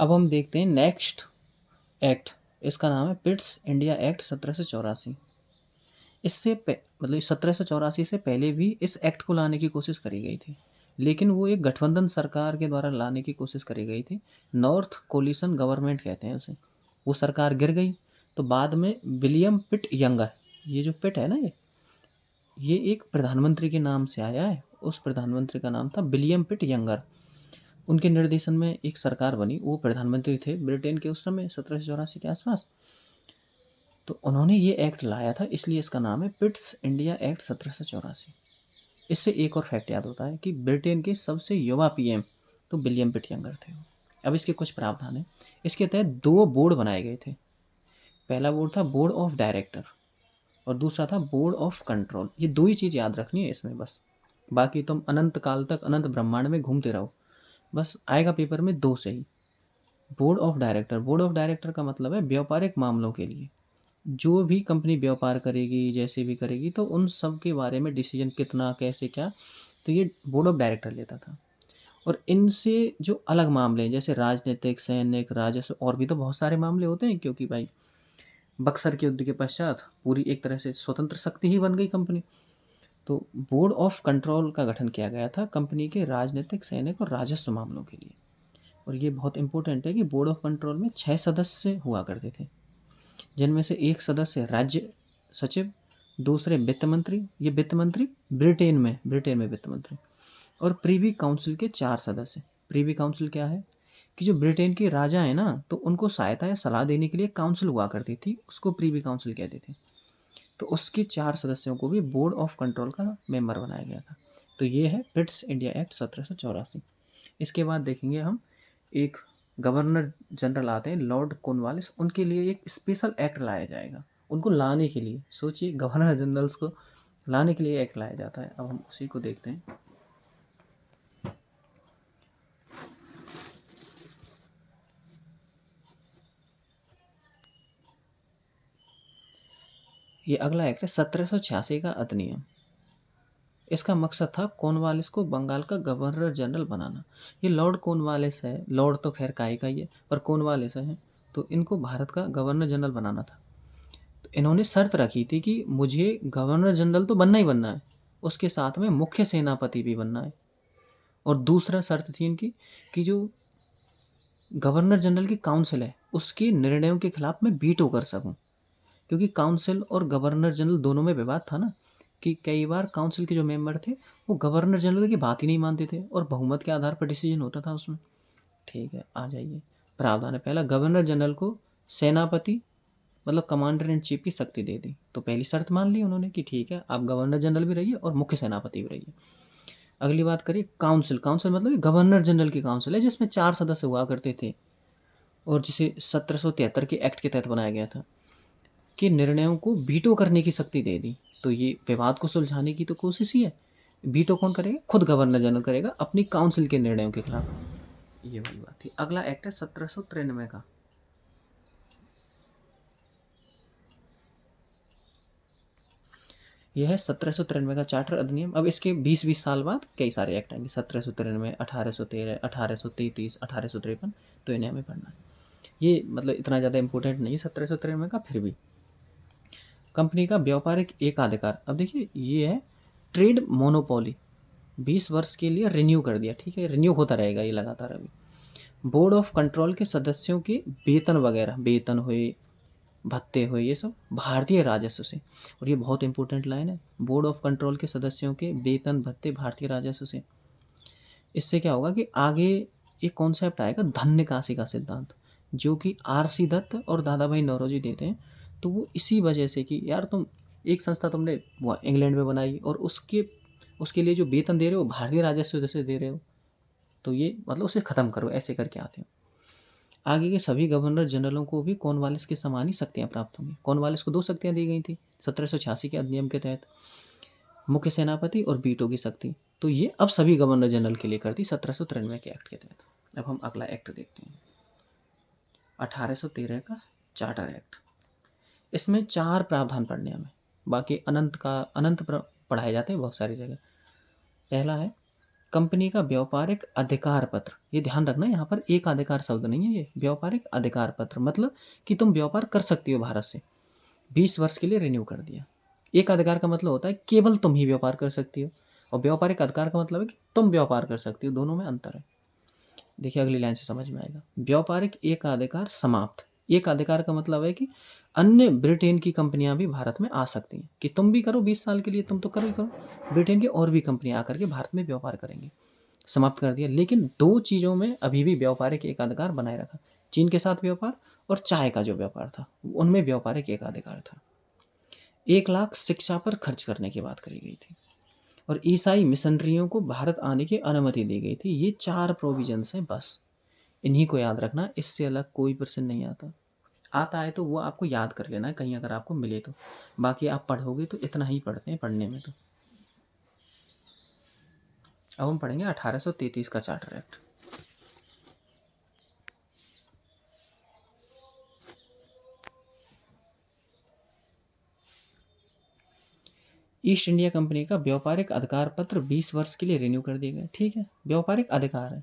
अब हम देखते हैं नेक्स्ट एक्ट। इसका नाम है पिट्स इंडिया एक्ट 1784। मतलब 1784 से पहले भी इस एक्ट को लाने की कोशिश करी गई थी, लेकिन वो एक गठबंधन सरकार के द्वारा लाने की कोशिश करी गई थी। नॉर्थ कोलिशन गवर्नमेंट कहते हैं उसे। वो सरकार गिर गई, तो बाद में विलियम पिट यंगर, ये जो पिट है ना, ये एक प्रधानमंत्री के नाम से आया है। उस प्रधानमंत्री का नाम था विलियम पिट यंगर। उनके निर्देशन में एक सरकार बनी, वो प्रधानमंत्री थे ब्रिटेन के उस समय 1784 के आसपास। तो उन्होंने ये एक्ट लाया था, इसलिए इसका नाम है पिट्स इंडिया एक्ट 1784। इससे एक और फैक्ट याद होता है कि ब्रिटेन के सबसे युवा पीएम तो विलियम पिट यंगर थे। अब इसके कुछ प्रावधान हैं। इसके तहत दो बोर्ड बनाए गए थे। पहला बोर्ड था बोर्ड ऑफ डायरेक्टर और दूसरा था बोर्ड ऑफ कंट्रोल। ये दो ही चीज़ याद रखनी है इसमें बस। बाकी तुम अनंत काल तक अनंत ब्रह्मांड में घूमते रहो, बस आएगा पेपर में दो से ही। Board of director, board of director का मतलब है व्यापारिक मामलों के लिए। जो भी कंपनी व्यापार करेगी, जैसे भी करेगी, तो उन सब के बारे में डिसीजन कितना कैसे क्या, तो ये बोर्ड ऑफ डायरेक्टर लेता था। और इनसे जो अलग मामले हैं जैसे राजनीतिक, सैनिक, राजस्व और भी तो बहुत सारे मामले होते हैं, क्योंकि भाई बक्सर के युद्ध के पश्चात पूरी एक तरह से स्वतंत्र शक्ति ही बन गई कंपनी। तो बोर्ड ऑफ कंट्रोल का गठन किया गया था कंपनी के राजनीतिक, सैनिक और राजस्व मामलों के लिए। और ये बहुत इंपॉर्टेंट है कि बोर्ड ऑफ कंट्रोल में 6 सदस्य हुआ करते थे, जिनमें से एक सदस्य राज्य सचिव, दूसरे वित्त मंत्री, ये वित्त मंत्री ब्रिटेन में वित्त मंत्री, और प्रीवी काउंसिल के 4 सदस्य। प्रीवी काउंसिल क्या है कि जो ब्रिटेन के राजा है ना, तो उनको सहायता या सलाह देने के लिए काउंसिल हुआ करती थी, उसको प्रीवी काउंसिल कहते थे। तो उसके 4 सदस्यों को भी बोर्ड ऑफ कंट्रोल का मेंबर बनाया गया था। तो ये है पिट्स इंडिया एक्ट 1784। इसके बाद देखेंगे हम एक गवर्नर जनरल आते हैं लॉर्ड कॉर्नवालिस, उनके लिए एक स्पेशल एक्ट लाया जाएगा। उनको लाने के लिए, सोचिए, गवर्नर जनरल्स को लाने के लिए एक्ट लाया जाता है। अब हम उसी को देखते हैं। ये अगला एक्ट है 1786 का अधिनियम। इसका मकसद था कॉर्नवालिस को बंगाल का गवर्नर जनरल बनाना। ये लॉर्ड कॉर्नवालिस है, लॉर्ड तो खैर का ही है, पर कॉर्नवालिस है, तो इनको भारत का गवर्नर जनरल बनाना था। तो इन्होंने शर्त रखी थी कि मुझे गवर्नर जनरल तो बनना ही बनना है, उसके साथ में मुख्य सेनापति भी बनना है। और दूसरा शर्त थी इनकी कि जो गवर्नर जनरल की काउंसिल है उसके निर्णयों के खिलाफ मैं वीटो कर सकूं, क्योंकि काउंसिल और गवर्नर जनरल दोनों में विवाद था ना, कि कई बार काउंसिल के जो मेंबर थे वो गवर्नर जनरल की बात ही नहीं मानते थे और बहुमत के आधार पर डिसीजन होता था उसमें। ठीक है, आ जाइए। प्रावधान है पहला, गवर्नर जनरल को सेनापति मतलब कमांडर इन चीफ की शक्ति दे दी। तो पहली शर्त मान ली उन्होंने कि ठीक है, आप गवर्नर जनरल भी रहिए और मुख्य सेनापति भी रहिए। अगली बात करिए काउंसिल। काउंसिल मतलब गवर्नर जनरल की काउंसिल है जिसमें 4 सदस्य हुआ करते थे और जिसे 1773 के एक्ट के तहत बनाया गया था, कि निर्णयों को वीटो करने की शक्ति दे दी। तो ये विवाद को सुलझाने की तो कोशिश ही है। वीटो कौन करेगा? खुद गवर्नर जनरल करेगा अपनी काउंसिल के निर्णयों के खिलाफ। ये वाली बात थी। अगला एक्ट है 1793 का। यह है 1793 का चार्टर अधिनियम। अब इसके 20-20 साल बाद कई सारे एक्ट आएंगे, 1793, 1813, 1833, 1853। तो इन्हें हमें पढ़ना है। ये मतलब इतना ज़्यादा इंपॉर्टेंट नहीं है 1793 का, फिर भी। कंपनी का व्यापारिक एकाधिकार। अब देखिए ये है ट्रेड मोनोपोली, 20 वर्ष के लिए रिन्यू कर दिया। ठीक है, रिन्यू होता रहेगा ये लगातार। अभी बोर्ड ऑफ कंट्रोल के सदस्यों के वेतन वगैरह, वेतन हुए, भत्ते हुए, ये सब भारतीय राजस्व से। और ये बहुत इंपॉर्टेंट लाइन है, बोर्ड ऑफ कंट्रोल के सदस्यों के वेतन भत्ते भारतीय राजस्व से। इससे क्या होगा कि आगे एक कॉन्सेप्ट आएगा धन निकासी का सिद्धांत, जो कि आर.सी. दत्त और दादा भाई नौरोजी देते हैं। तो वो इसी वजह से कि यार तुम एक संस्था तुमने वो इंग्लैंड में बनाई और उसके उसके लिए जो वेतन दे रहे हो भारतीय राजस्व से दे रहे हो, तो ये मतलब उसे ख़त्म करो, ऐसे करके आते हो। आगे के सभी गवर्नर जनरलों को भी कॉर्नवालिस के समान ही शक्तियाँ प्राप्त होंगी। कॉर्नवालिस को 2 शक्तियाँ दी गई थी 1786 के अधिनियम के तहत, मुख्य सेनापति और वीटो की शक्ति। तो ये अब सभी गवर्नर जनरल के लिए कर दी 1793 के एक्ट के तहत। अब हम अगला एक्ट देखते हैं, 1813 का चार्टर एक्ट। इसमें 4 प्रावधान पढ़ने हमें, बाकी अनंत पढ़ाए जाते हैं बहुत सारी जगह। पहला है कंपनी का व्यापारिक अधिकार पत्र, ये ध्यान रखना यहाँ पर एक अधिकार शब्द नहीं है, ये व्यापारिक अधिकार पत्र मतलब कि तुम व्यापार कर सकती हो भारत से, 20 वर्ष के लिए रिन्यू कर दिया। एक अधिकार का मतलब होता है केवल तुम ही व्यापार कर सकती हो, और व्यापारिक अधिकार का मतलब है कि तुम व्यापार कर सकती हो, दोनों में अंतर है। देखिए अगली लाइन से समझ में आएगा। व्यापारिक एकाधिकार समाप्त। एकाधिकार का मतलब है कि अन्य ब्रिटेन की कंपनियां भी भारत में आ सकती हैं, कि तुम भी करो 20 साल के लिए, तुम तो करो ही करो, ब्रिटेन की और भी कंपनियां आकर के भारत में व्यापार करेंगी। समाप्त कर दिया। लेकिन दो चीज़ों में अभी भी व्यापारिक एकाधिकार बनाए रखा, चीन के साथ व्यापार और चाय का जो व्यापार था उनमें व्यापारिक एकाधिकार था। 1 लाख शिक्षा पर खर्च करने की बात करी गई थी, और ईसाई मिशनरियों को भारत आने की अनुमति दी गई थी। ये 4 प्रोविजंस हैं बस, इन्हीं को याद रखना, इससे अलग कोई प्रश्न नहीं आता। आता है तो वो आपको याद कर लेना है कहीं अगर आपको मिले तो, बाकी आप पढ़ोगे तो इतना ही पढ़ते हैं पढ़ने में तो। अब हम पढ़ेंगे 1833 का charter act. East India company का व्यापारिक अधिकार पत्र 20 वर्ष के लिए रिन्यू कर दिया गया। ठीक है, व्यापारिक अधिकार है।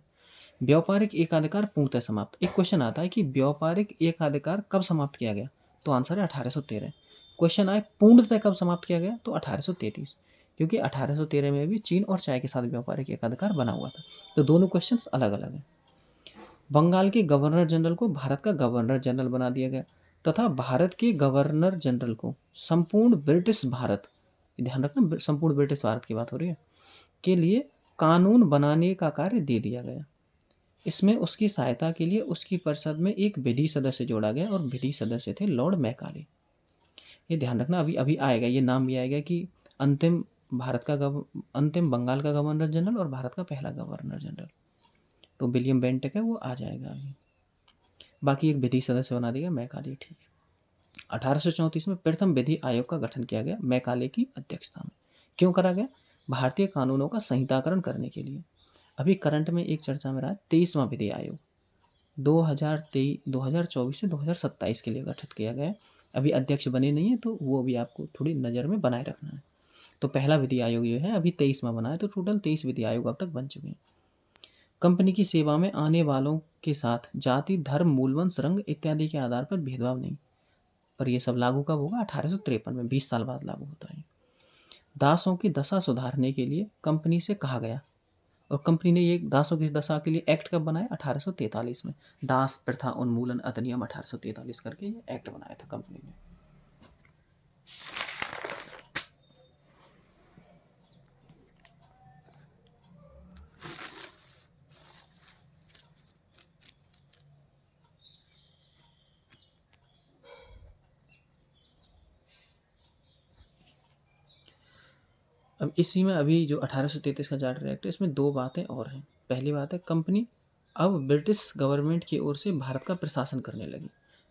व्यापारिक एकाधिकार पूर्णतः समाप्त। एक क्वेश्चन आता है कि व्यापारिक एकाधिकार कब समाप्त किया गया, तो आंसर है 1813। क्वेश्चन आए पूर्णतः कब समाप्त किया गया, तो 1833, क्योंकि 1813 में भी चीन और चाय के साथ व्यापारिक एकाधिकार बना हुआ था। तो दोनों क्वेश्चन अलग अलग हैं। बंगाल के गवर्नर जनरल को भारत का गवर्नर जनरल बना दिया गया, तथा भारत के गवर्नर जनरल को संपूर्ण ब्रिटिश भारत, ध्यान रखना संपूर्ण ब्रिटिश भारत की बात हो रही है, के लिए कानून बनाने का कार्य दे दिया गया। इसमें उसकी सहायता के लिए उसकी परिषद में एक विधि सदस्य जोड़ा गया, और विधि सदस्य थे लॉर्ड मैकाले। ये ध्यान रखना, अभी अभी आएगा, ये नाम भी आएगा कि अंतिम अंतिम बंगाल का गवर्नर जनरल और भारत का पहला गवर्नर जनरल, तो विलियम बेंटिक है, वो आ जाएगा अभी। बाकी एक विधि सदस्य बना दिया मैकाले। ठीक है। 1834 में प्रथम विधि आयोग का गठन किया गया मैकाले की अध्यक्षता में। क्यों करा गया? भारतीय कानूनों का संहिताकरण करने के लिए। अभी करंट में एक चर्चा में रहा 23वां विधि आयोग, 2024 से 2027 के लिए गठित किया गया। अभी अध्यक्ष बने नहीं है, तो वो भी आपको थोड़ी नज़र में बनाए रखना है। तो पहला विधि आयोग जो है अभी 23वां बना है, तो टोटल 23 विधि आयोग अब तक बन चुके हैं। कंपनी की सेवा में आने वालों के साथ जाति, धर्म, मूलवंश, रंग इत्यादि के आधार पर भेदभाव नहीं। पर यह सब लागू कब होगा? 1853 में, 20 साल बाद लागू होता है। दासों की दशा सुधारने के लिए कंपनी से कहा गया, और कंपनी ने ये दासों की दशा के लिए एक्ट कब बनाया? 1843 में। दास प्रथा उन्मूलन अधिनियम 1843 करके ये एक्ट बनाया था कंपनी ने। अब इसी में अभी जो 1833 का चार्टर एक्ट है, इसमें दो बातें और हैं। पहली बात है, कंपनी अब ब्रिटिश गवर्नमेंट की ओर से भारत का प्रशासन करने लगी।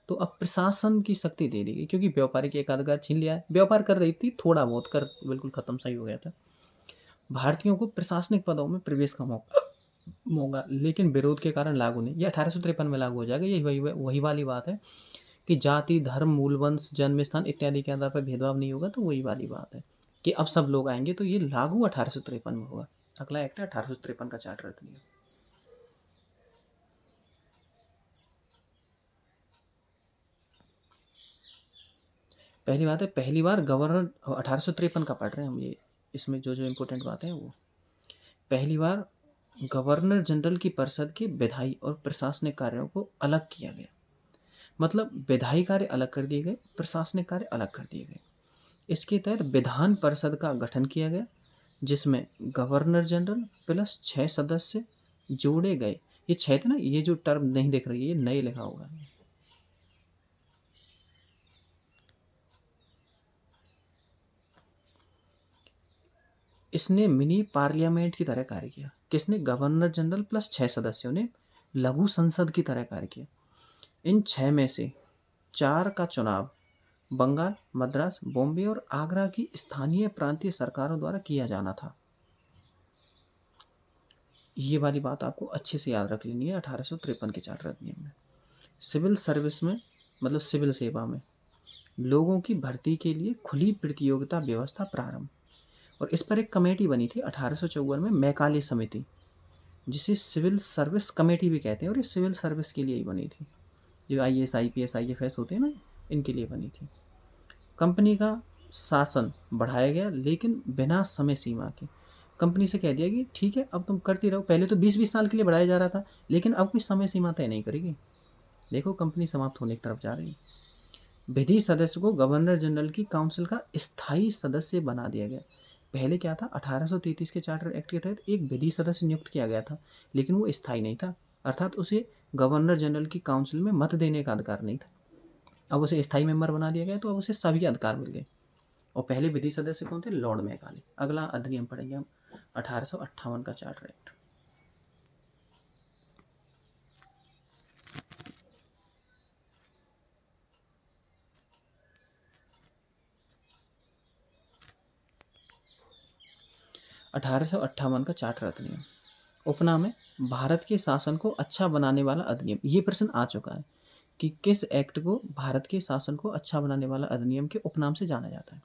तो अब प्रशासन की शक्ति दे दी गई, क्योंकि व्यापारिक एकाधिकार छीन लिया है। व्यापार कर रही थी, थोड़ा बहुत कर बिल्कुल खत्म सही हो गया था। भारतीयों को प्रशासनिक पदों में प्रवेश का मौका, लेकिन विरोध के कारण लागू नहीं। ये 1853 में लागू हो जाएगा। यही वही वाली बात है कि जाति, धर्म, मूलवंश, जन्म स्थान इत्यादि के आधार पर भेदभाव नहीं होगा। तो वही वाली बात है कि अब सब लोग आएंगे, तो ये लागू 1853 में होगा। अगला एक्ट है 1853 का चार्टर अधिनियम। पहली बात है, पहली बार गवर्नर, 1853 का पढ़ रहे हैं हम, ये इसमें जो जो इम्पोर्टेंट बातें हैं वो, पहली बार गवर्नर जनरल की परिषद के विधायी और प्रशासनिक कार्यों को अलग किया गया। मतलब विधायी कार्य अलग कर दिए गए, प्रशासनिक कार्य अलग कर दिए गए। इसके तहत विधान परिषद का गठन किया गया, जिसमें गवर्नर जनरल प्लस 6 सदस्य जोड़े गए। ये 6 थे ना, ये जो टर्म नहीं देख रही है, ये नए लिखा होगा। इसने मिनी पार्लियामेंट की तरह कार्य किया। किसने? गवर्नर जनरल प्लस 6 सदस्यों ने लघु संसद की तरह कार्य किया। इन 6 में से 4 का चुनाव बंगाल, मद्रास, बॉम्बे और आगरा की स्थानीय प्रांतीय सरकारों द्वारा किया जाना था। ये वाली बात आपको अच्छे से याद रख लेनी है 1853 के चार्टर अधिनियम में। सिविल सर्विस में, मतलब सिविल सेवा में लोगों की भर्ती के लिए खुली प्रतियोगिता व्यवस्था प्रारंभ। और इस पर एक कमेटी बनी थी 1854 में, मैकाले समिति, जिसे सिविल सर्विस कमेटी भी कहते हैं, और ये सिविल सर्विस के लिए ही बनी थी। जो IAS IPS IFS होते हैं ना, इनके लिए बनी थी। कंपनी का शासन बढ़ाया गया, लेकिन बिना समय सीमा के। कंपनी से कह दिया कि ठीक है अब तुम करती रहो। पहले तो 20-20 साल के लिए बढ़ाया जा रहा था, लेकिन अब कोई समय सीमा तय नहीं करेगी। देखो कंपनी समाप्त होने की तरफ जा रही है। विधि सदस्य को गवर्नर जनरल की काउंसिल का स्थायी सदस्य बना दिया गया। पहले क्या था, 1833 के चार्टर एक्ट के तहत एक विधि सदस्य नियुक्त किया गया था, लेकिन वो स्थायी नहीं था, अर्थात उसे गवर्नर जनरल की काउंसिल में मत देने का अधिकार नहीं था। अब उसे स्थायी मेंबर बना दिया गया, तो अब उसे सभी अधिकार मिल गए। और पहले विधि सदस्य कौन थे, लॉर्ड मैकाले। अगला अधिनियम पढ़ेंगे हम 1858 का चार्टर एक्ट। अठारह का चार्टर अधिनियम। उपनाम है भारत के शासन को अच्छा बनाने वाला अधिनियम। ये प्रश्न आ चुका है कि किस एक्ट को भारत के शासन को अच्छा बनाने वाला अधिनियम के उपनाम से जाना जाता है।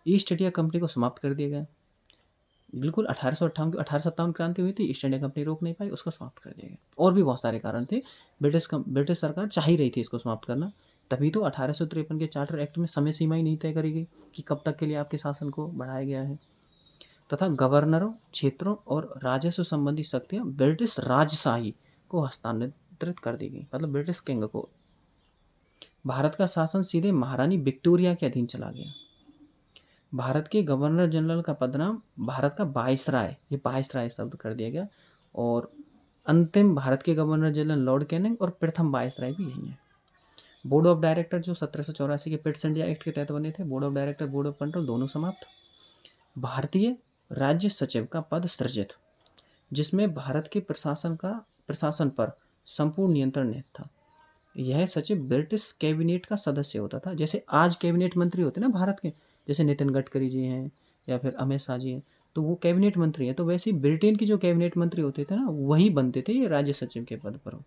ईस्ट इंडिया कंपनी को समाप्त कर दिया गया। बिल्कुल 1857 क्रांति हुई थी, ईस्ट इंडिया कंपनी रोक नहीं पाई, उसको समाप्त कर दिया गया। और भी बहुत सारे कारण थे, ब्रिटिश सरकार चाह ही रही थी इसको समाप्त करना, तभी तो 1853 के चार्टर एक्ट में समय सीमा ही नहीं तय करी गई कि कब तक के लिए आपके शासन को बढ़ाया गया है। तथा गवर्नरों, क्षेत्रों और राजस्व संबंधी शक्तियां ब्रिटिश राजशाही को हस्तांतरित कर दी गई, मतलब ब्रिटिश किंग को। भारत का शासन सीधे महारानी विक्टोरिया के अधीन चला गया। भारत के गवर्नर जनरल का पदनाम भारत का वायसराय, ये वायसराय शब्द कर दिया गया। और अंतिम भारत के गवर्नर जनरल लॉर्ड कैनिंग और प्रथम वायसराय भी यही है। बोर्ड ऑफ डायरेक्टर जो 1784 के पिट्स इंडिया एक्ट के तहत बने थे, board of director, board of control दोनों समाप्त। भारतीय राज्य सचिव का पद सृजित, जिसमें भारत के प्रशासन पर संपूर्ण नियंत्रण निहित था। यह सचिव ब्रिटिश कैबिनेट का सदस्य होता था। जैसे आज कैबिनेट मंत्री होते हैं ना भारत के, जैसे नितिन गडकरी जी हैं या फिर अमित शाह जी हैं, तो वो कैबिनेट मंत्री हैं। तो वैसे ही ब्रिटेन के जो कैबिनेट मंत्री होते थे ना, वही बनते थे ये राज्य सचिव के पद पर।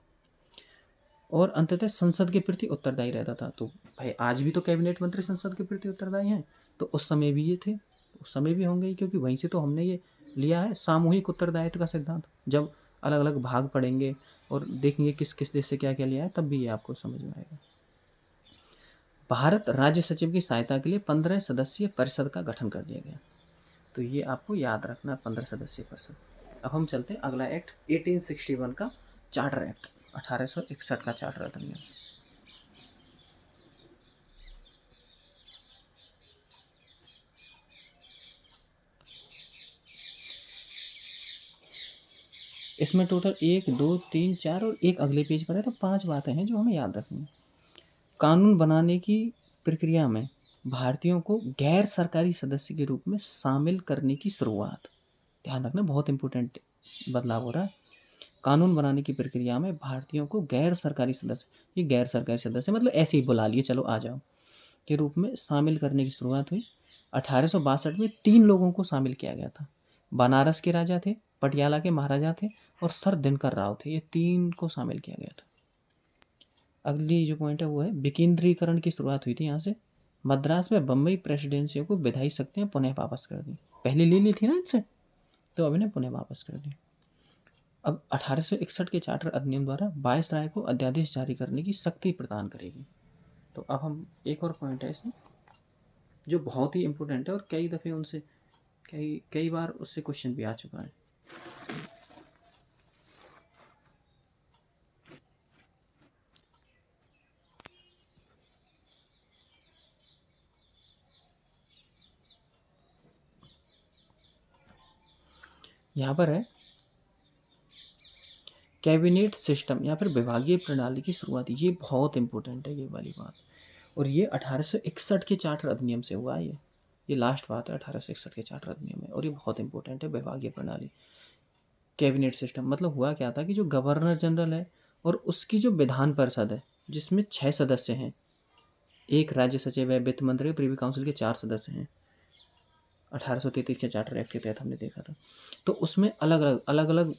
और अंततः संसद के प्रति उत्तरदायी रहता था। तो भाई आज भी तो कैबिनेट मंत्री संसद के प्रति उत्तरदायी हैं, तो उस समय भी ये थे, उस समय भी होंगे ही, क्योंकि वहीं से तो हमने ये लिया है सामूहिक उत्तरदायित्व का सिद्धांत। जब अलग अलग भाग पढ़ेंगे और देखेंगे किस किस देश से क्या क्या लिया है, तब भी ये आपको समझ में आएगा। भारत राज्य सचिव की सहायता के लिए 15 सदस्यीय परिषद का गठन कर दिया गया। तो ये आपको याद रखना, 15 सदस्यीय परिषद। अब हम चलते हैं अगला एक्ट 1861 का चार्टर एक्ट, 1861 का चार्टर अधिनियम। इसमें टोटल 1 2 3 4 और एक अगले पेज पर है, तो 5 बातें हैं जो हमें याद रखनी है। कानून बनाने की प्रक्रिया में भारतीयों को गैर सरकारी सदस्य के रूप में शामिल करने की शुरुआत। ध्यान रखना, बहुत इंपॉर्टेंट बदलाव हो रहा है। कानून बनाने की प्रक्रिया में भारतीयों को गैर सरकारी सदस्य, ये गैर सरकारी सदस्य मतलब ऐसे ही बुला लिए चलो आ जाओ के रूप में शामिल करने की शुरुआत हुई। 1862 में 3 लोगों को शामिल किया गया था। बनारस के राजा थे, पटियाला के महाराजा थे और सर दिनकर राव थे। ये 3 को शामिल किया गया था। अगली जो पॉइंट है वो है विकेंद्रीकरण की शुरुआत हुई थी यहाँ से। मद्रास में बम्बई प्रेसिडेंसियों को विधायी शक्तियाँ पुनः वापस कर दी। पहले ले ली थी ना इनसे, तो अब इन्हें पुनः वापस कर दी। अब 1861 के चार्टर अधिनियम द्वारा वायसराय को अध्यादेश जारी करने की शक्ति प्रदान करेगी। तो अब हम एक और पॉइंट है इसमें जो बहुत ही इंपॉर्टेंट है और कई दफ़े उनसे कई बार उससे क्वेश्चन भी आ चुका है। यहाँ पर है कैबिनेट सिस्टम या फिर विभागीय प्रणाली की शुरुआत। ये बहुत इंपॉर्टेंट है ये वाली बात, और ये 1861 के चार्टर अधिनियम से हुआ है। ये लास्ट बात है 1861 के चार्टर अधिनियम में, और ये बहुत इंपॉर्टेंट है। विभागीय प्रणाली, कैबिनेट सिस्टम मतलब हुआ क्या था कि जो गवर्नर जनरल है और उसकी जो विधान परिषद है जिसमें 6 सदस्य हैं, एक राज्य सचिव है, वित्त मंत्री, प्रीवी काउंसिल के 4 सदस्य हैं। 1833 के चार्टर एक्ट के तहत हमने देखा था। तो उसमें अलग अलग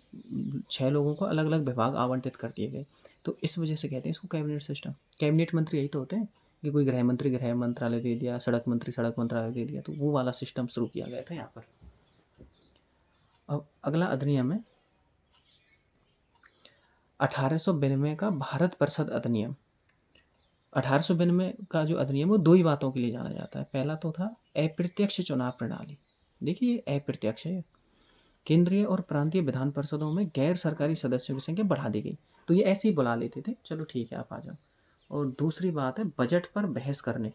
6 लोगों को अलग अलग विभाग आवंटित कर दिए गए। तो इस वजह से कहते हैं इसको कैबिनेट सिस्टम। कैबिनेट मंत्री यही तो होते हैं, कि कोई गृह मंत्री गृह मंत्रालय दे दिया, सड़क मंत्री सड़क मंत्रालय दे दिया, तो वो वाला सिस्टम शुरू किया गया था यहाँ पर। अब अगला अधिनियम है 1892 का भारत परिषद अधिनियम। 1892 का जो अधिनियम वो दो ही बातों के लिए जाना जाता है। पहला तो था अप्रत्यक्ष चुनाव प्रणाली। देखिए ये अप्रत्यक्ष है। केंद्रीय और प्रांतीय विधान परिषदों में गैर सरकारी सदस्यों की संख्या बढ़ा दी गई। तो ये ऐसे ही बुला लेते थे, चलो ठीक है आप आ जाओ। और दूसरी बात है बजट पर बहस करने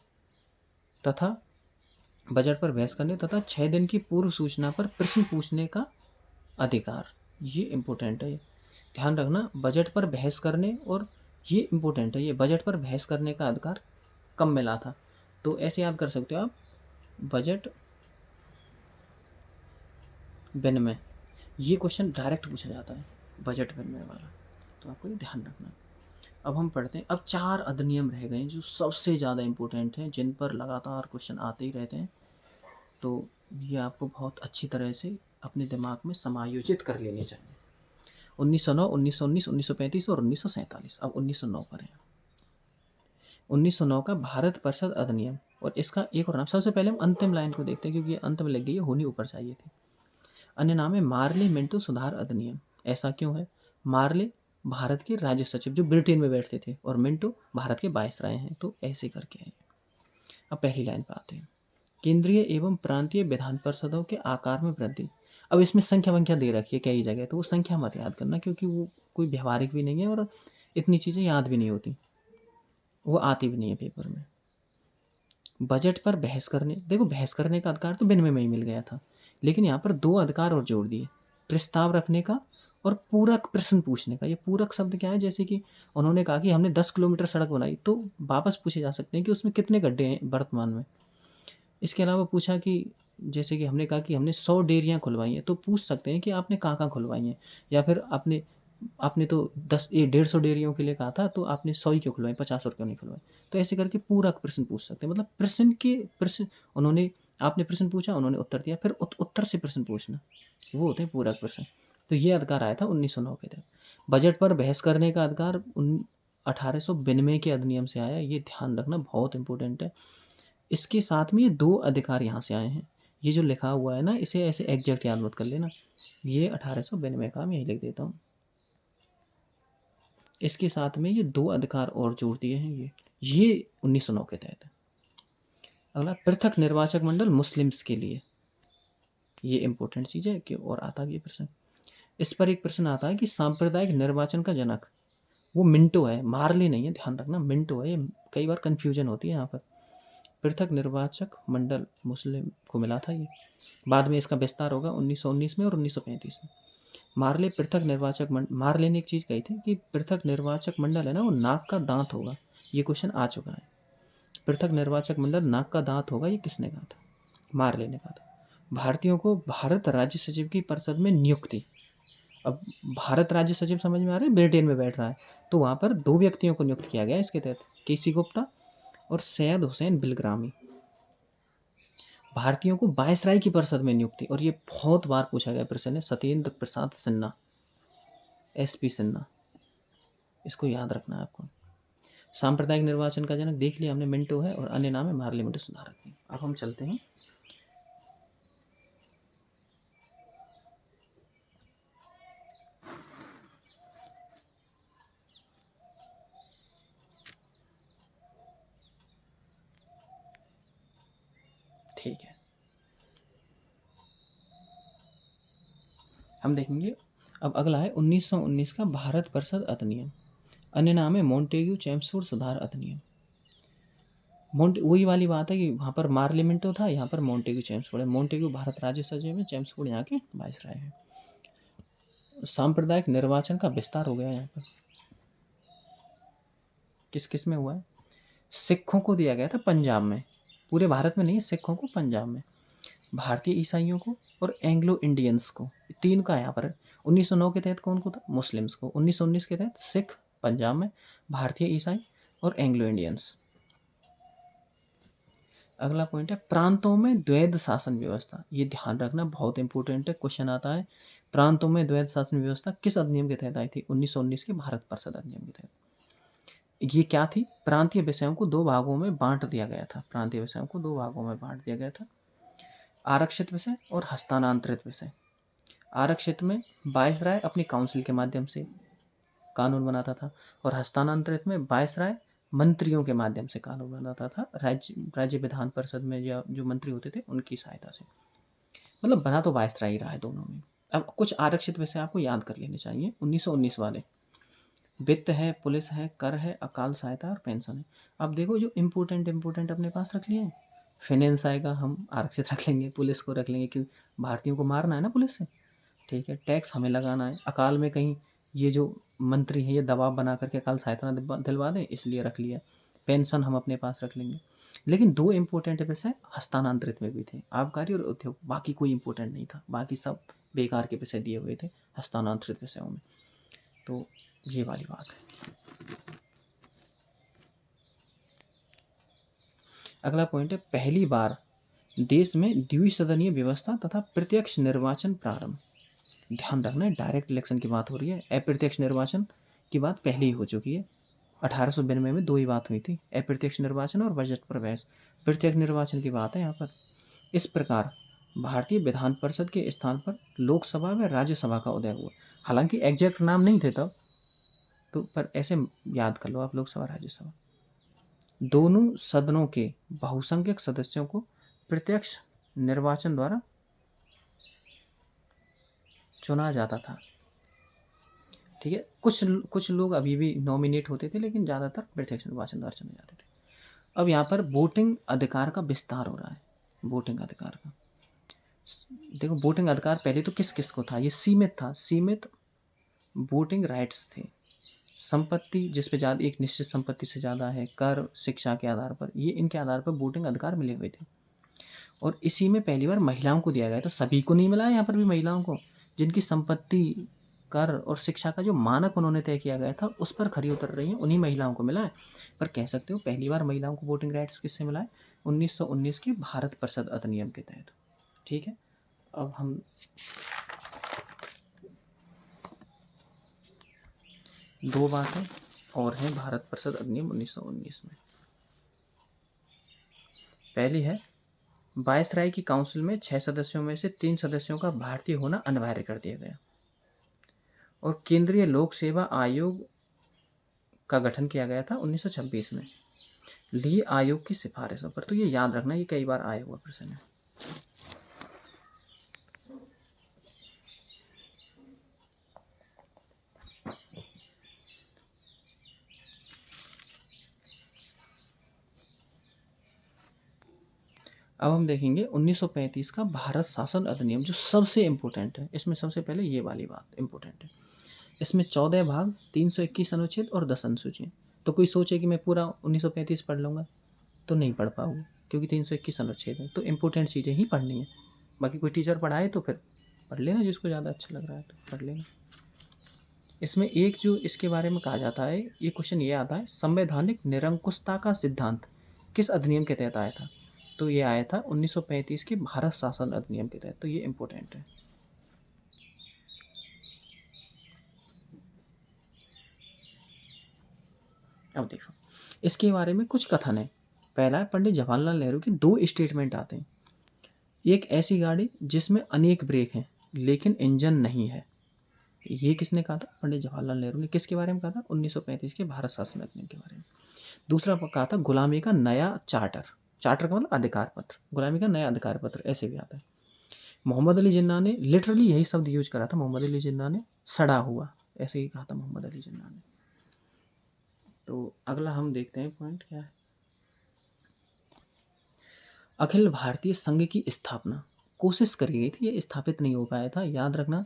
तथा 6 दिन की पूर्व सूचना पर प्रश्न पूछने का अधिकार। ये इम्पोर्टेंट है, ध्यान रखना। बजट पर बहस करने, और ये इम्पोर्टेंट है, ये बजट पर बहस करने का अधिकार कब मिला था, तो ऐसे याद कर सकते हो आप, बजट विनिमय, ये क्वेश्चन डायरेक्ट पूछा जाता है बजट विनिमय वाला, तो आपको ये ध्यान रखना है। अब हम पढ़ते हैं, अब 4 अधिनियम रह गए जो सबसे ज़्यादा इम्पोर्टेंट हैं, जिन पर लगातार क्वेश्चन आते ही रहते हैं, तो ये आपको बहुत अच्छी तरह से अपने दिमाग में समायोजित कर लेने चाहिए। 1909, 1919, 1935 और 1947। अब 1909 पर है। 1909 का भारत परिषद अधिनियम, और इसका एक और नाम, सबसे पहले हम अंतिम लाइन को देखते हैं क्योंकि ये अंत में लग गई है, होनी ऊपर चाहिए थी। अन्य नाम है मार्ले मिंटो सुधार अधिनियम। ऐसा क्यों है? मार्ले भारत के राज्य सचिव जो ब्रिटेन में बैठते थे, और मिंटो भारत के वायसराय हैं, तो ऐसे करके है। अब पहली लाइन पर आते हैं, केंद्रीय एवं प्रांतीय विधान परिषदों के आकार में वृद्धि। अब इसमें संख्या वंख्या दे रखी है कई जगह, तो वो संख्या मत याद करना क्योंकि वो कोई व्यवहारिक भी नहीं है और इतनी चीज़ें याद भी नहीं होती, वो आती भी नहीं है पेपर में। बजट पर बहस करने, देखो बहस करने का अधिकार तो विनिमय में ही मिल गया था, लेकिन यहाँ पर 2 अधिकार और जोड़ दिए, प्रस्ताव रखने का और पूरक प्रश्न पूछने का। ये पूरक शब्द क्या है? जैसे कि उन्होंने कहा कि हमने 10 किलोमीटर सड़क बनाई, तो वापस पूछे जा सकते हैं कि उसमें कितने गड्ढे हैं वर्तमान में। इसके अलावा पूछा कि जैसे कि हमने कहा कि हमने 100 डेयरियाँ खुलवाई हैं, तो पूछ सकते हैं कि आपने कहाँ-कहाँ खुलवाई हैं, या फिर आपने आपने तो 10 ये 150 डेयरियों के लिए कहा था, तो आपने 100 ही क्यों खुलवाई, 50 और क्यों नहीं खुलवाई? तो ऐसे करके पूरक प्रश्न पूछ सकते हैं। मतलब प्रश्न उन्होंने, आपने प्रश्न पूछा, उन्होंने उत्तर दिया, फिर उत्तर से प्रश्न पूछना, वो होते हैं पूरक प्रश्न। तो ये अधिकार आया था 1909 के तहत। बजट पर बहस करने का अधिकार 1892 के अधिनियम से आया, ये ध्यान रखना बहुत इंपॉर्टेंट है। इसके साथ में ये 2 अधिकार यहाँ से आए हैं। ये जो लिखा हुआ है ना, इसे ऐसे एग्जैक्ट याद मत कर लेना। ये 1892 का, मैं यही लिख देता हूँ। इसके साथ में ये 2 अधिकार और जोड़ दिए हैं, ये 1909 के तहत है। अगला, पृथक निर्वाचक मंडल मुस्लिम्स के लिए, ये इंपॉर्टेंट चीज़ है कि, और आता भी ये प्रश्न। इस पर एक प्रश्न आता है कि सांप्रदायिक निर्वाचन का जनक वो मिंटो है, मार्ले नहीं है, ध्यान रखना मिंटो है। ये कई बार कन्फ्यूजन होती है यहाँ पर। पृथक निर्वाचक मंडल मुस्लिम को मिला था ये, बाद में इसका विस्तार होगा 1919 में और 1935 में। मार्ले पृथक निर्वाचक मार्ले ने एक चीज़ कही थी कि पृथक निर्वाचक मंडल है ना, वो नाक का दांत होगा। ये क्वेश्चन आ चुका है, पृथक निर्वाचक मंडल नाक का दांत होगा, ये किसने कहा था? मार्ले ने कहा था। भारतीयों को भारत राज्य सचिव की परिषद में नियुक्ति। अब भारत राज्य सचिव समझ में आ रहा है, ब्रिटेन में बैठ रहा है, तो वहाँ पर 2 व्यक्तियों को नियुक्त किया गया इसके तहत, केसी गुप्ता और सैयद हुसैन बिलग्रामी। भारतीयों को वायसराय की परिषद में नियुक्ति, और ये बहुत बार पूछा गया प्रश्न है, सत्येंद्र प्रसाद सिन्हा, एसपी सिन्हा, इसको याद रखना है आपको। सांप्रदायिक निर्वाचन का जनक देख लिया हमने, मिंटो है, और अन्य नाम है मार्ले मिंटो सुधारक। अब हम चलते हैं ठीक है, हम देखेंगे। अब अगला है 1919 का भारत परिषद अधिनियम, अन्य नाम है मोंटेग्यू चेम्सफोर्ड सुधार अधिनियम। वही वाली बात है कि वहाँ पर मार्ले मिंटो था, यहाँ पर मोंटेग्यू चेम्सफोर्ड है। मोंटेग्यू भारत राज्य सचिव है, चेम्सफोर्ड यहाँ के वायसराय है। सांप्रदायिक निर्वाचन का विस्तार हो गया यहाँ पर, किस किस में हुआ है? सिखों को दिया गया था पंजाब में, पूरे भारत में नहीं, सिखों को पंजाब में, भारतीय ईसाइयों को और एंग्लो इंडियंस को, 3 का यहाँ पर। 1909 के तहत कौन को था? मुस्लिम्स को। 1919 के तहत सिख पंजाब में, भारतीय ईसाई और एंग्लो इंडियंस। अगला पॉइंट है प्रांतों में द्वैध शासन व्यवस्था। ये ध्यान रखना बहुत इंपॉर्टेंट है, क्वेश्चन आता है। प्रांतों में द्वैध शासन व्यवस्था किस अधिनियम के तहत आई थी? 1919 के भारत परिषद अधिनियम के तहत। ये क्या थी? प्रांतीय विषयों को 2 भागों में बाँट दिया गया था। प्रांतीय विषयों को 2 भागों में बाँट दिया गया था। आरक्षित विषय और हस्तांतरित विषय। आरक्षित में वायसराय अपनी काउंसिल के माध्यम से कानून बनाता था और हस्तांतरित में वायसराय मंत्रियों के माध्यम से कानून बनाता था। राज्य विधान परिषद में जो मंत्री होते थे उनकी सहायता से। मतलब बना तो वायसराय ही रहा है दोनों में। अब कुछ आरक्षित विषय आपको याद कर लेने चाहिए। 1919 वाले वित्त है, पुलिस है, कर है, अकाल सहायता और पेंशन है। अब देखो जो इम्पोर्टेंट अपने पास रख लिए हैं। फाइनेंस आएगा, हम आरक्षित रख लेंगे, पुलिस को रख लेंगे क्योंकि भारतीयों को मारना है ना पुलिस से, ठीक है। टैक्स हमें लगाना है, अकाल में कहीं ये जो मंत्री हैं ये दबाव बना करके अकाल सहायता ना दिलवा दें, इसलिए रख लिया। पेंशन हम अपने पास रख लेंगे। लेकिन 2 इम्पोर्टेंट विषय हस्तांतरित में भी थे, आबकारी और उद्योग। बाकी कोई इम्पोर्टेंट नहीं था, बाकी सब बेकार के विषय दिए हुए थे हस्तांतरित विषयों में। तो ये वाली बात है। अगला पॉइंट है, पहली बार देश में द्विसदनीय व्यवस्था तथा प्रत्यक्ष निर्वाचन प्रारंभ। ध्यान रखना है, डायरेक्ट इलेक्शन की बात हो रही है, अप्रत्यक्ष निर्वाचन की बात पहले ही हो चुकी है। 1892 में 2 ही बात हुई थी, अप्रत्यक्ष निर्वाचन और बजट पर बहस। प्रत्यक्ष निर्वाचन की बात है यहाँ पर। इस प्रकार भारतीय विधान परिषद के स्थान पर लोकसभा व राज्यसभा का उदय हुआ। हालांकि एग्जैक्ट नाम नहीं थे तब तो, पर ऐसे याद कर लो आप, लोकसभा राज्यसभा। दोनों सदनों के बहुसंख्यक सदस्यों को प्रत्यक्ष निर्वाचन द्वारा चुना जाता था, ठीक है। कुछ लोग अभी भी नॉमिनेट होते थे, लेकिन ज़्यादातर प्रत्यक्ष निर्वाचन द्वारा चुने जाते थे। अब यहाँ पर वोटिंग अधिकार का विस्तार हो रहा है। वोटिंग अधिकार का देखो, वोटिंग अधिकार पहले तो किस किस को था? ये सीमित था, सीमित वोटिंग राइट्स थे। संपत्ति जिस पे ज़्यादा, एक निश्चित संपत्ति से ज़्यादा है, कर, शिक्षा के आधार पर, ये इनके आधार पर वोटिंग अधिकार मिले हुए थे। और इसी में पहली बार महिलाओं को दिया गया था। सभी को नहीं मिला है, यहाँ पर भी महिलाओं को, जिनकी संपत्ति, कर और शिक्षा का जो मानक उन्होंने तय किया गया था उस पर खरी उतर रही हैं, उन्हीं महिलाओं को मिला है। पर कह सकते हो पहली बार महिलाओं को वोटिंग राइट्स किससे मिला है? 1919 के भारत परिषद अधिनियम के तहत, ठीक है। अब हम दो बातें और हैं भारत परिषद अधिनियम 1919 में। पहली है, वायसराय की काउंसिल में 6 सदस्यों में से 3 सदस्यों का भारतीय होना अनिवार्य कर दिया गया। और केंद्रीय लोक सेवा आयोग का गठन किया गया था 1926 में, ली आयोग की सिफारिशों पर। तो ये याद रखना, ये कई बार आया हुआ प्रश्न है। अब हम देखेंगे 1935 का भारत शासन अधिनियम, जो सबसे इम्पोर्टेंट है। इसमें सबसे पहले ये वाली बात इम्पोर्टेंट है, इसमें 14 भाग, 321 अनुच्छेद और 10 अनुसूची। तो कोई सोचे कि मैं पूरा 1935 पढ़ लूँगा, तो नहीं पढ़ पाओगे, क्योंकि 321 अनुच्छेद है। तो इम्पोर्टेंट चीज़ें ही पढ़नी है। बाकी कोई टीचर पढ़ाए तो फिर पढ़ लेना, जिसको ज़्यादा अच्छा लग रहा है तो पढ़ लेना। इसमें एक जो इसके बारे में कहा जाता है, ये क्वेश्चन ये आता है, संवैधानिक निरंकुशता का सिद्धांत किस अधिनियम के तहत आया था? तो ये आया था 1935 के भारत शासन अधिनियम के तहत। तो ये इम्पोर्टेंट है। अब देखो, इसके बारे में कुछ कथन है। पहला है, पंडित जवाहरलाल नेहरू के 2 स्टेटमेंट आते हैं। एक ऐसी गाड़ी जिसमें अनेक ब्रेक हैं लेकिन इंजन नहीं है। ये किसने कहा था? पंडित जवाहरलाल नेहरू ने। किसके बारे में कहा था? 1935 के भारत शासन अधिनियम के बारे में। दूसरा कहा था, गुलामी का नया चार्टर। चार्टर का मतलब अधिकार पत्र, गुलामी का नया अधिकार पत्र, ऐसे भी आता है। मोहम्मद अली जिन्ना ने लिटरली यही शब्द यूज करा था, मोहम्मद अली जिन्ना ने, सड़ा हुआ, ऐसे ही कहा था मोहम्मद अली जिन्ना ने। तो अगला हम देखते हैं पॉइंट क्या है। अखिल भारतीय संघ की स्थापना कोशिश करी गई थी, ये स्थापित नहीं हो पाया था, याद रखना।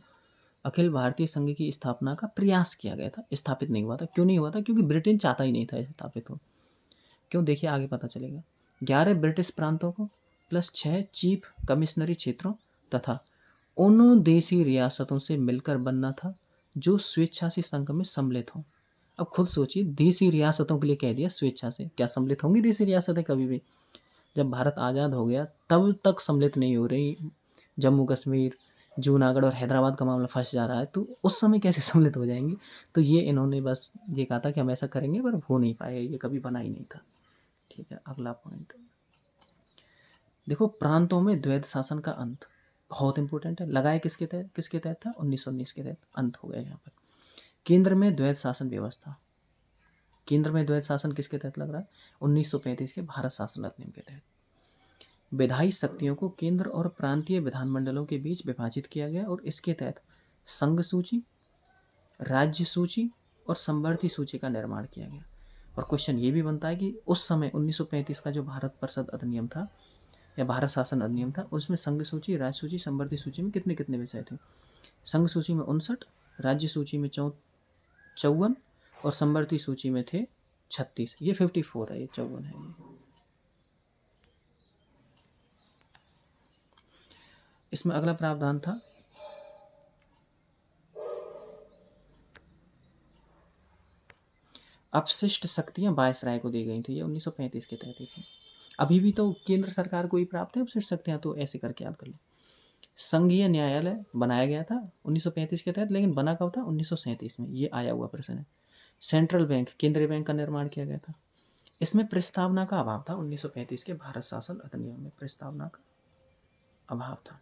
अखिल भारतीय संघ की स्थापना का प्रयास किया गया था, स्थापित नहीं हुआ था। क्यों नहीं हुआ था? क्योंकि ब्रिटेन चाहता ही नहीं था स्थापित हो। क्यों? देखिए आगे पता चलेगा। 11 ब्रिटिश प्रांतों को प्लस 6 चीफ कमिश्नरी क्षेत्रों तथा उन देसी रियासतों से मिलकर बनना था जो स्वेच्छा से संघ में सम्मिलित हों। अब खुद सोचिए, देसी रियासतों के लिए कह दिया स्वेच्छा से, क्या सम्मिलित होंगी देसी रियासतें कभी भी? जब भारत आज़ाद हो गया तब तक सम्मिलित नहीं हो रही। जम्मू कश्मीर जूनागढ़ और हैदराबाद का मामला फँस जा रहा है, तो उस समय कैसे सम्मिलित हो जाएँगे? तो ये इन्होंने बस ये कहा था कि हम ऐसा करेंगे, पर हो नहीं पाया, ये कभी बना ही नहीं था। ठीक है, अगला पॉइंट देखो, प्रांतों में द्वैध शासन का अंत बहुत इंपॉर्टेंट है। लगाए किसके तहत था? 1919 के तहत अंत हो गया यहाँ पर। केंद्र में द्वैध शासन व्यवस्था, केंद्र में द्वैध शासन किसके तहत लग रहा है? 1935 के भारत शासन अधिनियम के तहत। विधायी शक्तियों को केंद्र और प्रांतीय विधानमंडलों के बीच विभाजित किया गया और इसके तहत संघ सूची, राज्य सूची और संवर्ती सूची का निर्माण किया गया। और क्वेश्चन ये भी बनता है कि उस समय 1935 का जो भारत परिषद अधिनियम था या भारत शासन अधिनियम था, उसमें संघ सूची, राज्य सूची, संवर्ती सूची में कितने कितने विषय थे? संघ सूची में 59, राज्य सूची में 54 और संवर्ती सूची में थे 36। ये 54 है, ये 54 है। ये इसमें अगला प्रावधान था अपशिष्ट शक्तियां वायसराय को दी गई थी। ये 1935 के तहत ही थी। अभी भी तो केंद्र सरकार को ही प्राप्त है अपशिष्ट शक्तियां, तो ऐसे करके याद कर लो। संघीय न्यायालय बनाया गया था 1935 के तहत, लेकिन बना कब था? 1937 में। ये आया हुआ प्रश्न है। सेंट्रल बैंक, केंद्रीय बैंक का निर्माण किया गया था। इसमें प्रस्तावना का अभाव था। 1935 के भारत शासन अधिनियम में प्रस्तावना का अभाव था।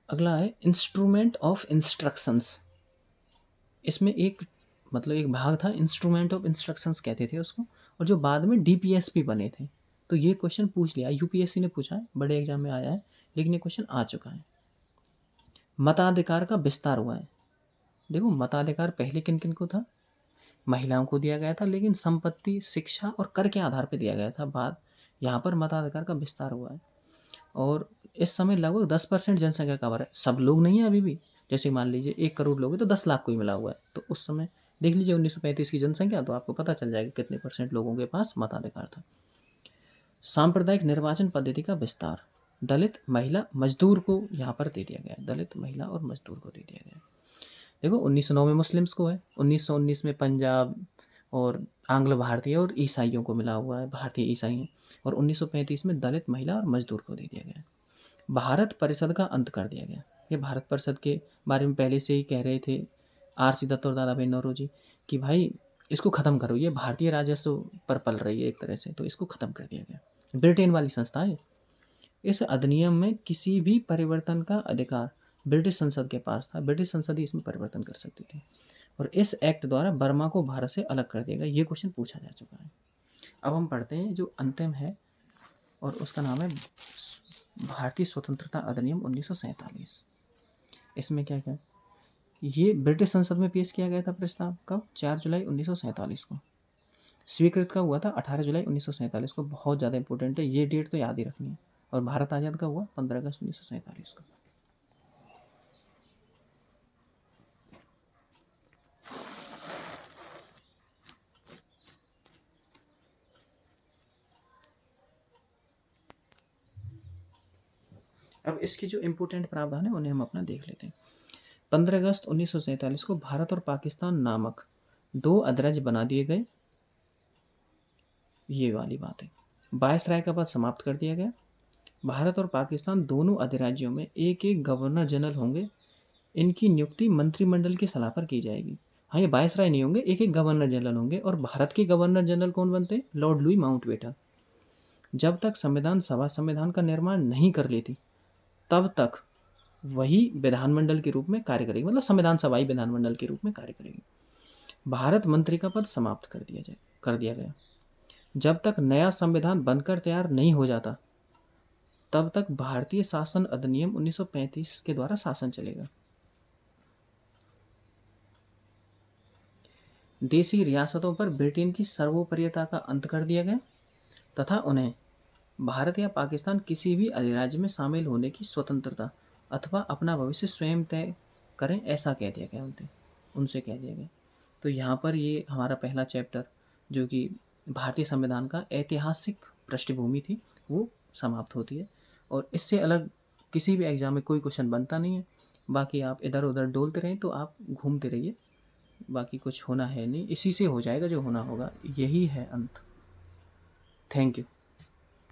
अगला है इंस्ट्रूमेंट ऑफ इंस्ट्रक्शंस। इसमें एक भाग था, इंस्ट्रूमेंट ऑफ इंस्ट्रक्शंस कहते थे उसको, और जो बाद में डीपीएसपी बने थे। तो ये क्वेश्चन पूछ लिया, यूपीएससी ने पूछा है, बड़े एग्जाम में आया है, लेकिन ये क्वेश्चन आ चुका है। मताधिकार का विस्तार हुआ है। देखो, मताधिकार पहले किन किन को था? महिलाओं को दिया गया था, लेकिन संपत्ति, शिक्षा और कर के आधार पर दिया गया था। बाद यहाँ पर मताधिकार का विस्तार हुआ है और इस समय लगभग 10% जनसंख्या कवर है। सब लोग नहीं है अभी भी। जैसे मान लीजिए 1 करोड़ लोग हैं तो 10 लाख को ही मिला हुआ है। तो उस समय देख लीजिए 1935 की जनसंख्या, तो आपको पता चल जाएगा कितने % लोगों के पास मताधिकार था। सांप्रदायिक निर्वाचन पद्धति का विस्तार, दलित, महिला, मजदूर को यहाँ पर दे दिया गया है। दलित, महिला और मजदूर को दे दिया गया है। देखो, 1909 में मुस्लिम्स को है, 1919 में पंजाब और आंग्ल भारतीय और ईसाइयों को मिला हुआ है, भारतीय ईसाई, और 1935 में दलित, महिला और मजदूर को दे दिया गया है। भारत परिषद का अंत कर दिया गया। ये भारत परिषद के बारे में पहले से ही कह रहे थे आर.सी. दत्त और दादा भाई नौरोजी कि भाई इसको ख़त्म करो, ये भारतीय राजस्व पर पल रही है एक तरह से, तो इसको ख़त्म कर दिया गया। ब्रिटेन वाली संस्था है। इस अधिनियम में किसी भी परिवर्तन का अधिकार ब्रिटिश संसद के पास था। ब्रिटिश संसद ही इसमें परिवर्तन कर सकती थी। और इस एक्ट द्वारा बर्मा को भारत से अलग कर दिया गया। ये क्वेश्चन पूछा जा चुका है। अब हम पढ़ते हैं जो अंतिम है, और उसका नाम है भारतीय स्वतंत्रता अधिनियम 1947। इसमें क्या क्या, ये ब्रिटिश संसद में पेश किया गया था प्रस्ताव। कब? 4 जुलाई 1947 को। स्वीकृत कब हुआ था? 18 जुलाई 1947 को। बहुत ज़्यादा इंपॉर्टेंट है, ये डेट तो याद ही रखनी है। और भारत आज़ाद कब हुआ? 15 अगस्त 1947 को। अब इसके जो इम्पोर्टेंट प्रावधान है उन्हें हम अपना देख लेते हैं। 15 अगस्त 1947 को भारत और पाकिस्तान नामक 2 अधिराज्य बना दिए गए। ये वाली बात है। वायसराय का पद समाप्त कर दिया गया। भारत और पाकिस्तान दोनों अधिराज्यों में एक एक गवर्नर जनरल होंगे। इनकी नियुक्ति मंत्रिमंडल की सलाह पर की जाएगी। हाँ, ये वायसराय नहीं होंगे, एक एक गवर्नर जनरल होंगे। और भारत के गवर्नर जनरल कौन बनते हैं? Lord Louis Mountbatten. जब तक संविधान सभा संविधान का निर्माण नहीं कर लेती, तब तक वही विधानमंडल के रूप में कार्य करेगी। मतलब संविधान सभा ही विधानमंडल के रूप में कार्य करेगी। भारत मंत्री का पद समाप्त कर दिया गया। जब तक नया संविधान बनकर तैयार नहीं हो जाता, तब तक भारतीय शासन अधिनियम 1935 के द्वारा शासन चलेगा। देशी रियासतों पर ब्रिटेन की सर्वोपरियता का अंत कर दिया गया तथा उन्हें भारत या पाकिस्तान किसी भी अधिराज्य में शामिल होने की स्वतंत्रता अथवा अपना भविष्य स्वयं तय करें, ऐसा कह दिया गया उनसे कह दिया गया। तो यहाँ पर ये हमारा पहला चैप्टर, जो कि भारतीय संविधान का ऐतिहासिक पृष्ठभूमि थी, वो समाप्त होती है। और इससे अलग किसी भी एग्जाम में कोई क्वेश्चन बनता नहीं है। बाकी आप इधर उधर डोलते रहें तो आप घूमते रहिए, बाकी कुछ होना है नहीं, इसी से हो जाएगा जो होना होगा। यही है अंत। Thank you.